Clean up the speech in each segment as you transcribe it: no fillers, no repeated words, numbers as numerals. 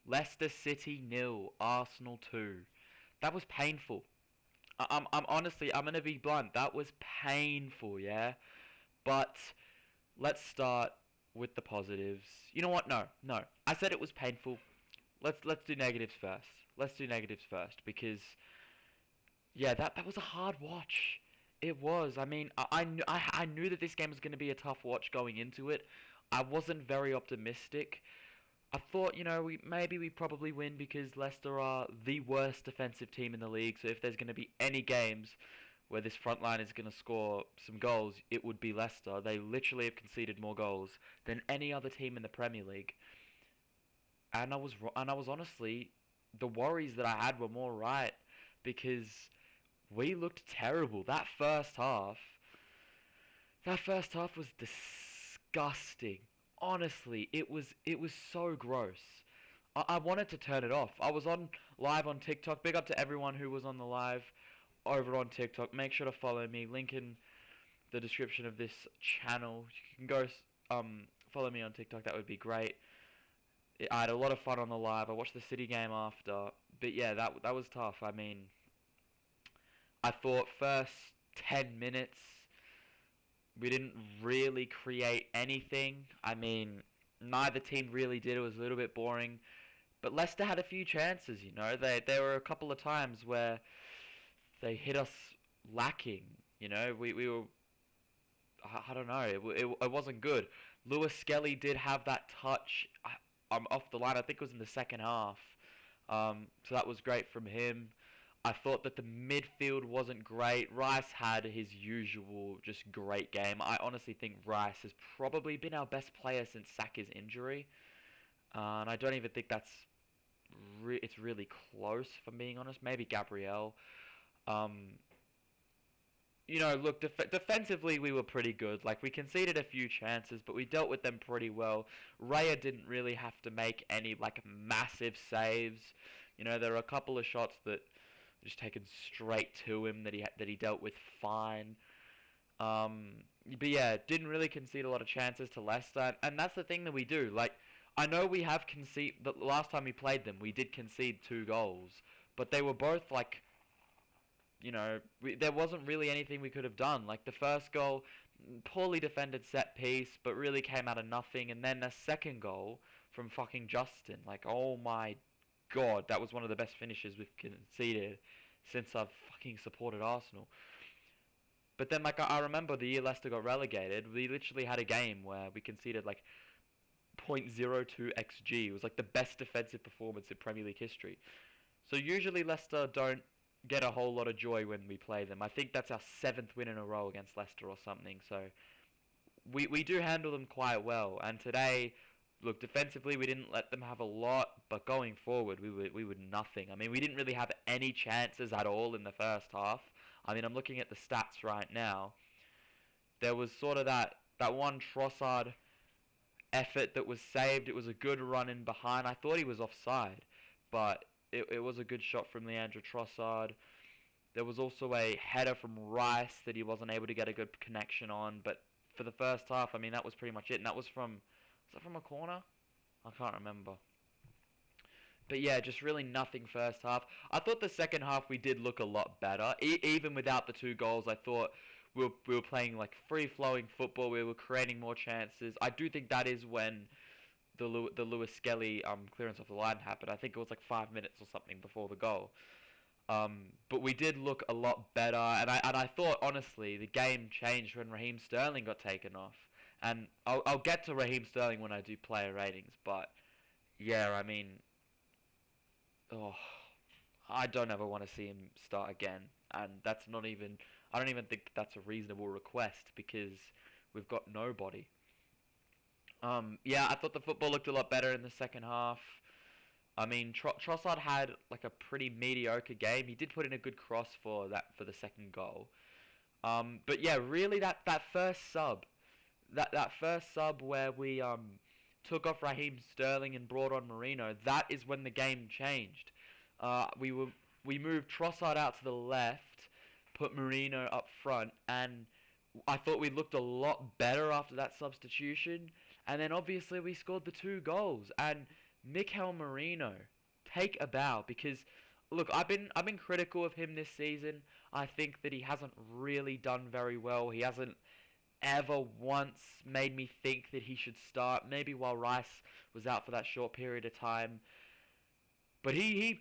Leicester City nil, Arsenal 2. That was painful. I'm honestly, I'm gonna be blunt. That was painful, yeah. But let's start with the positives. You know what? No. I said it was painful. Let's do negatives first. Let's do negatives first because yeah, that was a hard watch. It was. I mean, I knew that this game was going to be a tough watch going into it. I wasn't very optimistic. I thought, we probably win because Leicester are the worst defensive team in the league. So if there's going to be any games where this front line is going to score some goals, it would be Leicester. They literally have conceded more goals than any other team in the Premier League. And I was honestly, the worries that I had were more right because we looked terrible. That first half was disgusting. Honestly, it was so gross. I wanted to turn it off. I was on live on TikTok. Big up to everyone who was on the live over on TikTok. Make sure to follow me. Link in the description of this channel. You can go follow me on TikTok. That would be great. I had a lot of fun on the live. I watched the City game after, but yeah, that was tough. I mean, I thought first 10 minutes we didn't really create anything. I mean, neither team really did. It was a little bit boring. But Leicester had a few chances, There were a couple of times where they hit us lacking, We were... I don't know. It wasn't good. Lewis Skelly did have that touch off the line. I think it was in the second half. So that was great from him. I thought that the midfield wasn't great. Rice had his usual just great game. I honestly think Rice has probably been our best player since Saka's injury. And I don't even think it's really close, if I'm being honest. Maybe Gabriel. Um, Look, defensively we were pretty good. Like, we conceded a few chances, but we dealt with them pretty well. Raya didn't really have to make any, like, massive saves. There were a couple of shots that just taken straight to him that he dealt with fine. But yeah, didn't really concede a lot of chances to Leicester, and that's the thing that we do. Like, I know we have conceded. The last time we played them, we did concede 2 goals, but they were both like, there wasn't really anything we could have done. Like the first goal, poorly defended set piece, but really came out of nothing, and then the second goal from fucking Justin. Like, oh my god, that was one of the best finishes we've conceded since I've fucking supported Arsenal. But then, like, I remember the year Leicester got relegated, we literally had a game where we conceded, like, 0.02 XG. It was, like, the best defensive performance in Premier League history. So usually Leicester don't get a whole lot of joy when we play them. I think that's our 7th win in a row against Leicester or something. So we do handle them quite well. And today, look, defensively we didn't let them have a lot, but going forward we were nothing. I mean, we didn't really have any chances at all in the first half. I mean, I'm looking at the stats right now. There was sort of that one Trossard effort that was saved. It was a good run in behind. I thought he was offside, but it was a good shot from Leandro Trossard. There was also a header from Rice that he wasn't able to get a good connection on, but for the first half, I mean, that was pretty much it, and was that from a corner? I can't remember. But yeah, just really nothing first half. I thought the second half we did look a lot better. Even without the 2 goals, I thought we were playing like free-flowing football. We were creating more chances. I do think that is when the Lewis Skelly clearance off the line happened. I think it was like 5 minutes or something before the goal. But we did look a lot better, and I thought honestly the game changed when Raheem Sterling got taken off. And I'll get to Raheem Sterling when I do player ratings, but yeah, I mean, oh, I don't ever want to see him start again, and that's not even. I don't even think that's a reasonable request because we've got nobody. Yeah, I thought the football looked a lot better in the second half. I mean, Trossard had like a pretty mediocre game. He did put in a good cross for the second goal. But yeah, really that first sub, that first sub where we took off Raheem Sterling and brought on Marino. That is when the game changed. We moved Trossard out to the left, put Marino up front, and I thought we looked a lot better after that substitution. And then obviously we scored the 2 goals, and Mikel Merino, take a bow because look, I've been critical of him this season. I think that he hasn't really done very well. He hasn't ever once made me think that he should start. Maybe while Rice was out for that short period of time, but he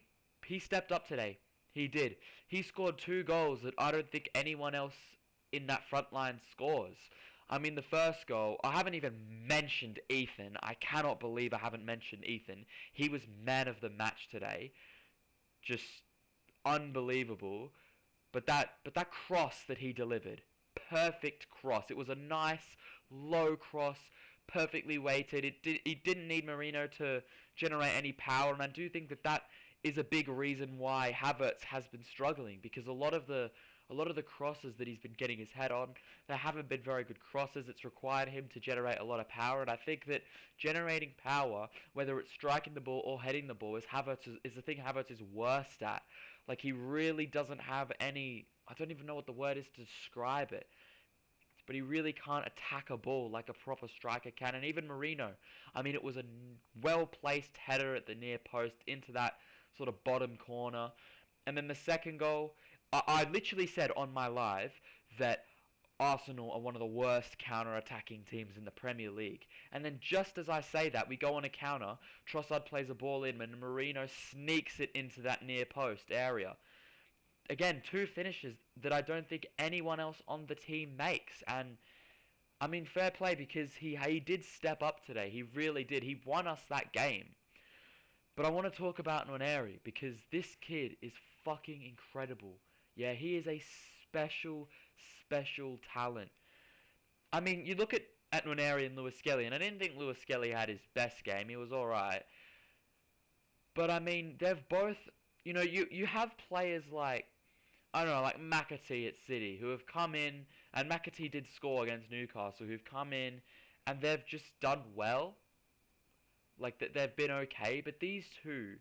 stepped up today. He did. He scored two goals that I don't think anyone else in that front line scores. I mean, the first goal, I haven't even mentioned Ethan. I cannot believe I haven't mentioned Ethan. He was man of the match today. Just unbelievable. But that cross that he delivered, perfect cross. It was a nice low cross, perfectly weighted. It didn't need Marino to generate any power, and I do think that that is a big reason why Havertz has been struggling because a lot of the crosses that he's been getting his head on, they haven't been very good crosses. It's required him to generate a lot of power, and I think that generating power, whether it's striking the ball or heading the ball, is the thing Havertz is worst at. Like he really doesn't have any. I don't even know what the word is to describe it. But he really can't attack a ball like a proper striker can. And even Marino, I mean, it was a well-placed header at the near post into that sort of bottom corner. And then the second goal, I literally said on my live that Arsenal are one of the worst counter-attacking teams in the Premier League. And then just as I say that, we go on a counter, Trossard plays a ball in, and Marino sneaks it into that near post area. Again, two finishes that I don't think anyone else on the team makes. And I mean, fair play because he did step up today. He really did. He won us that game. But I want to talk about Nwaneri because this kid is fucking incredible. Yeah, he is a special, special talent. I mean, you look at Nwaneri and Lewis Skelly, and I didn't think Lewis Skelly had his best game. He was alright. But I mean, they've both, you have players like, I don't know, like McAtee at City, who have come in, and McAtee did score against Newcastle, who've come in, and they've just done well. Like, they've been okay, but these two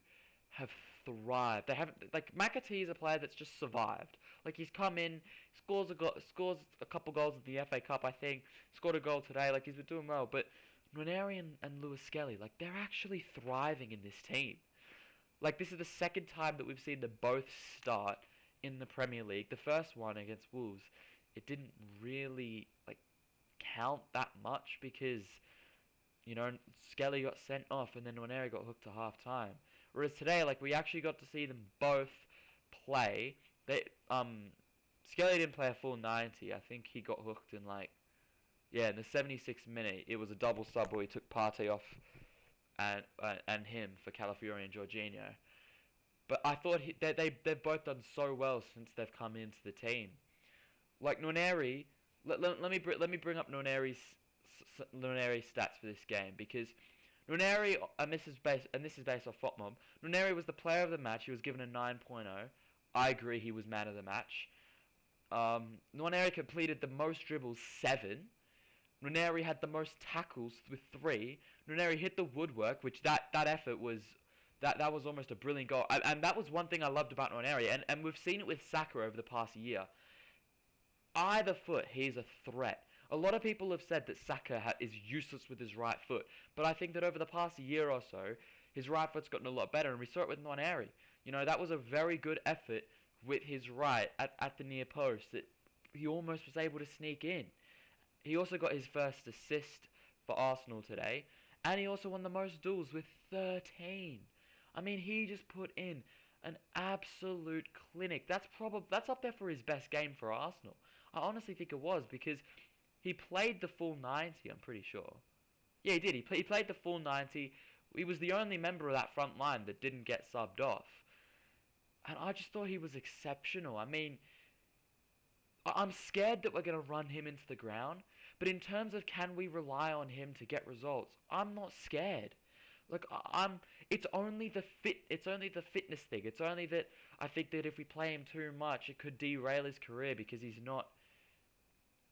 have thrived. They haven't, like, McAtee is a player that's just survived. Like, he's come in, scores a couple goals in the FA Cup, I think, scored a goal today, like, he's been doing well, but Nwaneri and Lewis Skelly, like, they're actually thriving in this team. Like, this is the second time that we've seen them both start in the Premier League. The first one against Wolves, it didn't really, like, count that much because, Skelly got sent off and then Nwaneri got hooked to half-time. Whereas today, like, we actually got to see them both play. Skelly didn't play a full 90. I think he got hooked in, like, in the 76th minute. It was a double sub where he took Partey off and him for Calafiori and Jorginho. But I thought they've both done so well since they've come into the team. Like Nwaneri, let me bring up Nwaneri's stats for this game because Nwaneri, and this is based off FotMob. Nwaneri was the player of the match. He was given a 9.0. I agree, he was man of the match. Nwaneri completed the most dribbles, 7. Nwaneri had the most tackles with 3. Nwaneri hit the woodwork, which that effort was that was almost a brilliant goal. And that was one thing I loved about Nwaneri, and we've seen it with Saka over the past year. Either foot, he's a threat. A lot of people have said that Saka is useless with his right foot, but I think that over the past year or so, his right foot's gotten a lot better, and we saw it with Nwaneri. That was a very good effort with his right at the near post that he almost was able to sneak in. He also got his first assist for Arsenal today, and he also won the most duels with 13. I mean, he just put in an absolute clinic. That's up there for his best game for Arsenal. I honestly think it was because he played the full 90, I'm pretty sure. Yeah, he did. He played the full 90. He was the only member of that front line that didn't get subbed off. And I just thought he was exceptional. I mean, I'm scared that we're going to run him into the ground. But in terms of can we rely on him to get results, I'm not scared. Like it's only the fitness thing. It's only that I think that if we play him too much, it could derail his career because he's not,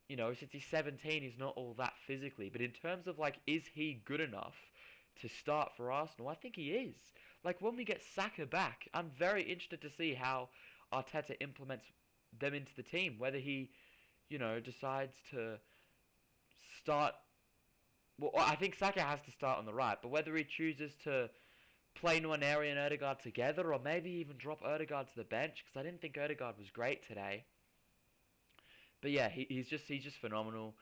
since he's 17, he's not all that physically. But in terms of like, is he good enough to start for Arsenal? I think he is. Like when we get Saka back, I'm very interested to see how Arteta implements them into the team. Whether he, decides to start. Well, I think Saka has to start on the right, but whether he chooses to play Nwaneri and Odegaard together, or maybe even drop Odegaard to the bench because I didn't think Odegaard was great today. But yeah, he's just phenomenal.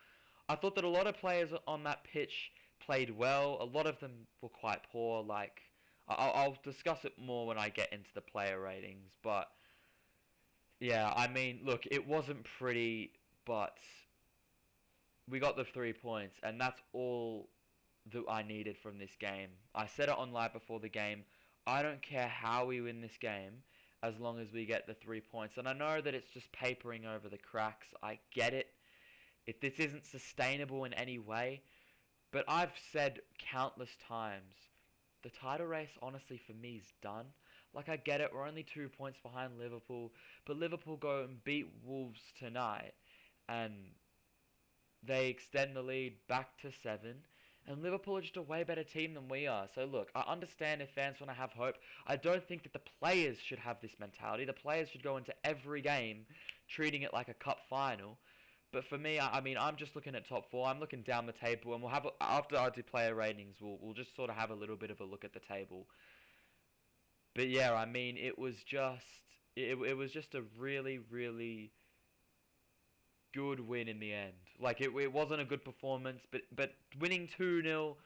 I thought that a lot of players on that pitch played well. A lot of them were quite poor. Like I'll discuss it more when I get into the player ratings. But yeah, I mean, look, it wasn't pretty, but we got the 3 points, and that's all that I needed from this game. I said it on live before the game. I don't care how we win this game as long as we get the 3 points. And I know that it's just papering over the cracks. I get it. This isn't sustainable in any way. But I've said countless times, the title race, honestly, for me is done. Like, I get it, we're only 2 points behind Liverpool, but Liverpool go and beat Wolves tonight, and they extend the lead back to 7, and Liverpool are just a way better team than we are. So look, I understand if fans want to have hope. I don't think that the players should have this mentality. The players should go into every game treating it like a cup final. But for me, I mean, I'm just looking at top four. I'm looking down the table, and we'll have after I do player ratings, we'll just sort of have a little bit of a look at the table. But yeah, I mean, it was just a really really good win in the end. Like it wasn't a good performance, but winning 2-0.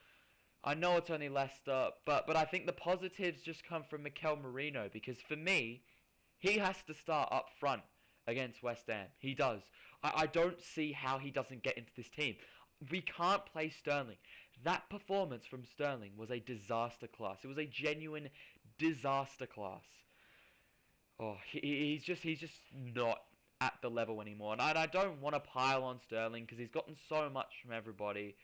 I know it's only Leicester, but I think the positives just come from Mikel Merino because for me, he has to start up front against West Ham. He does. I don't see how he doesn't get into this team. We can't play Sterling. That performance from Sterling was a disaster class. It was a genuine disaster class. Oh, he's just not at the level anymore. And I don't want to pile on Sterling because he's gotten so much from everybody.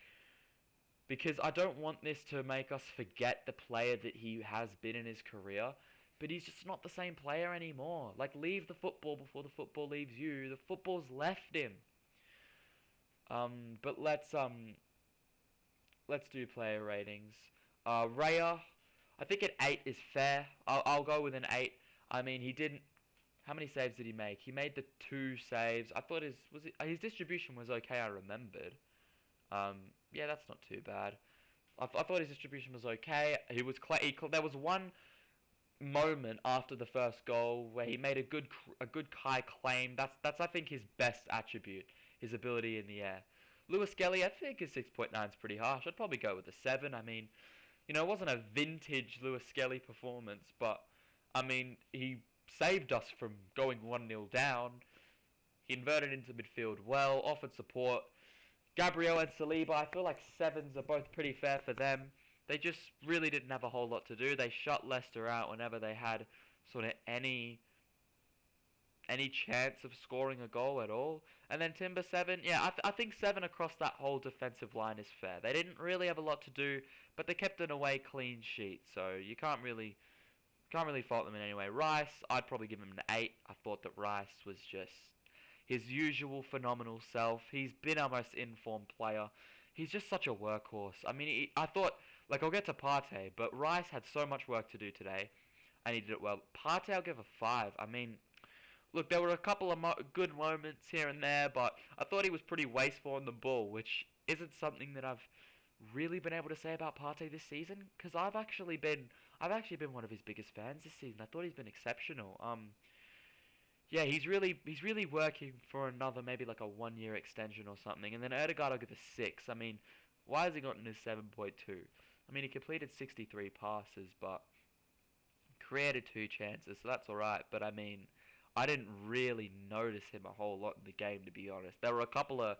Because I don't want this to make us forget the player that he has been in his career. But he's just not the same player anymore. Like, leave the football before the football leaves you. The football's left him. But let's do player ratings. Raya, I think an 8 is fair. I'll go with an 8. I mean, he didn't. How many saves did he make? He made the 2 saves. I thought his distribution was okay. I remembered. Yeah, that's not too bad. I thought his distribution was okay. There was one moment after the first goal where he made a good high claim. That's I think his best attribute, his ability in the air. Lewis Kelly, I think his 6.9 is pretty harsh. I'd probably go with a 7. I mean, it wasn't a vintage Lewis Kelly performance, but I mean, he saved us from going 1-0 down. He inverted into midfield well, offered support. Gabriel and Saliba, I feel like 7s are both pretty fair for them. They just really didn't have a whole lot to do. They shut Leicester out whenever they had sort of any chance of scoring a goal at all. And then Timber 7, yeah, I think 7 across that whole defensive line is fair. They didn't really have a lot to do, but they kept an away clean sheet, so you can't really fault them in any way. Rice, I'd probably give him an 8. I thought that Rice was just his usual phenomenal self. He's been our most informed player. He's just such a workhorse. I mean, I thought, like, I'll get to Partey, but Rice had so much work to do today, and he did it well. Partey, I'll give a 5. I mean, look, there were a couple of good moments here and there, but I thought he was pretty wasteful on the ball, which isn't something that I've really been able to say about Partey this season, because I've actually been one of his biggest fans this season. I thought he's been exceptional. Yeah, he's really working for another maybe like a 1-year extension or something. And then Odegaard, I'll give a 6. I mean, why has he gotten his 7.2? I mean, he completed 63 passes, but created 2 chances, so that's alright. But I mean, I didn't really notice him a whole lot in the game, to be honest. There were a couple of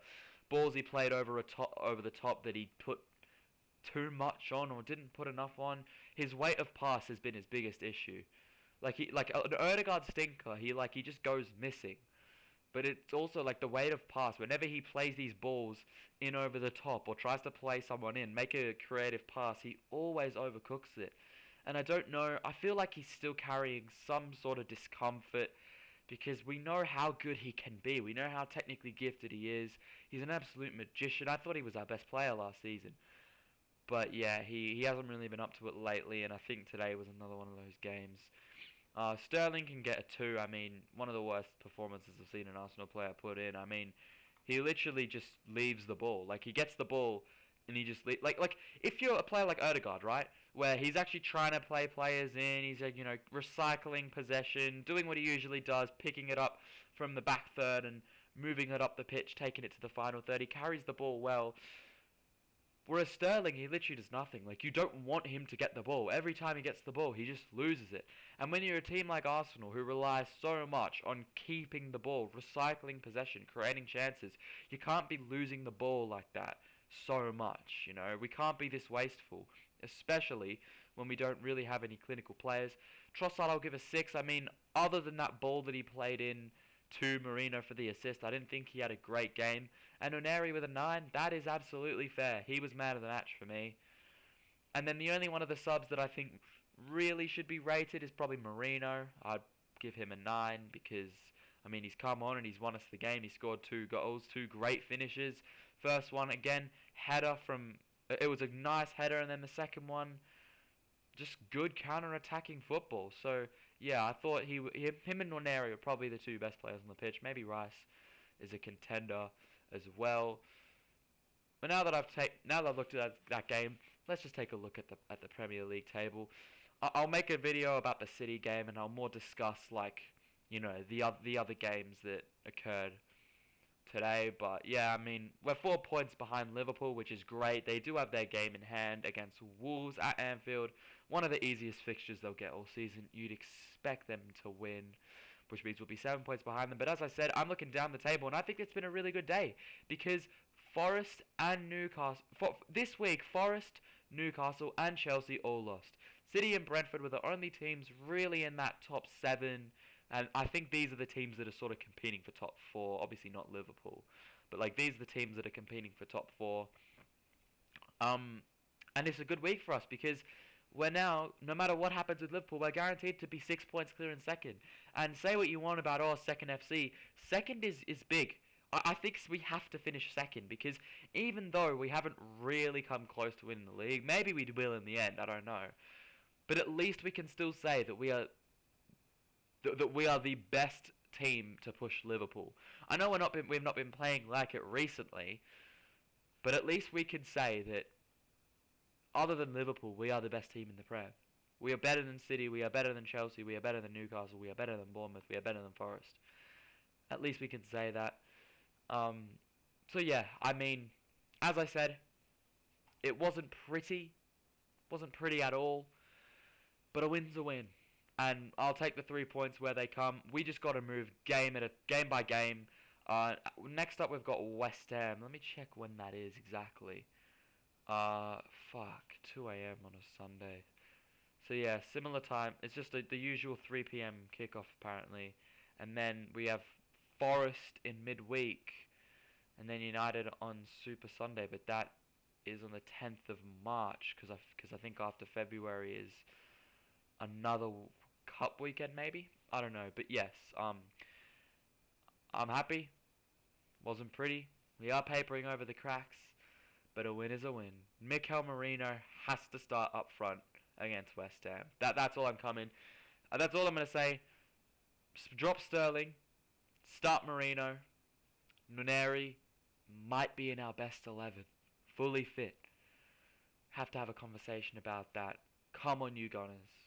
balls he played over the top that he put too much on or didn't put enough on. His weight of pass has been his biggest issue. Like an Odegaard stinker, he just goes missing. But it's also like the weight of pass. Whenever he plays these balls in over the top or tries to play someone in, make a creative pass, he always overcooks it. And I don't know, I feel like he's still carrying some sort of discomfort because we know how good he can be. We know how technically gifted he is. He's an absolute magician. I thought he was our best player last season. But yeah, he hasn't really been up to it lately, and I think today was another one of those games. Sterling can get a 2. I mean, one of the worst performances I've seen an Arsenal player put in. I mean, he literally just leaves the ball. Like, he gets the ball, and he just like if you're a player like Odegaard, right? where he's actually trying to play players in. He's recycling possession, doing what he usually does, picking it up from the back third and moving it up the pitch, taking it to the final third. He carries the ball well. Whereas Sterling, he literally does nothing. Like, you don't want him to get the ball. Every time he gets the ball, he just loses it. And when you're a team like Arsenal, who relies so much on keeping the ball, recycling possession, creating chances, you can't be losing the ball like that so much, you know? We can't be this wasteful, especially when we don't really have any clinical players. Trossard, I'll give a 6. I mean, other than that ball that he played in to Marino for the assist, I didn't think he had a great game. And Oneri with a 9, that is absolutely fair. He was man of the match for me. And then the only one of the subs that I think really should be rated is probably Marino. I'd give him a 9 because, I mean, he's come on and he's won us the game. He scored 2 goals, 2 great finishes. First one, again, header from... It was a nice header, and then the second one, just good counter-attacking football. So, yeah, I thought him and Nwaneri are probably the 2 best players on the pitch. Maybe Rice is a contender as well. But now that I've looked at that game, let's just take a look at the Premier League table. I'll make a video about the City game, and I'll more discuss, like, you know, the other games that occurred today. But yeah, I mean, we're 4 points behind Liverpool, which is great. They do have their game in hand against Wolves at Anfield, one of the easiest fixtures they'll get all season. You'd expect them to win, which means we'll be 7 points behind them. But as I said, I'm looking down the table, and I think it's been a really good day because Forest and Newcastle this week, Forest, Newcastle, and Chelsea all lost. City and Brentford were the only teams really in that top 7. And I think these are the teams that are sort of competing for top 4. Obviously not Liverpool. But, like, these are the teams that are competing for top 4. And it's a good week for us because we're now, no matter what happens with Liverpool, we're guaranteed to be 6 points clear in second. And say what you want about, second FC. Second is big. I think we have to finish second because even though we haven't really come close to winning the league, maybe we will in the end, I don't know. But at least we can still say that we are the best team to push Liverpool. I know we've not been playing like it recently, but at least we can say that other than Liverpool, we are the best team in the Prem. We are better than City, we are better than Chelsea, we are better than Newcastle, we are better than Bournemouth, we are better than Forest. At least we can say that. So yeah, I mean, as I said, it wasn't pretty at all, but a win's a win. And I'll take the 3 points where they come. We just got to move game by game. Next up, we've got West Ham. Let me check when that is exactly. 2 a.m. on a Sunday. So yeah, similar time. It's just the usual 3 p.m. kickoff apparently. And then we have Forest in midweek, and then United on Super Sunday. But that is on the 10th of March because I think after February is another cup weekend maybe. I don't know, but yes, I'm happy. Wasn't pretty. We are papering over the cracks, but a win is a win. Mikel Merino has to start up front against West Ham. That's all I'm coming. That's all I'm gonna say. Drop Sterling, start Merino. Nwaneri might be in our best 11, fully fit. Have to have a conversation about that. Come on, you Gunners.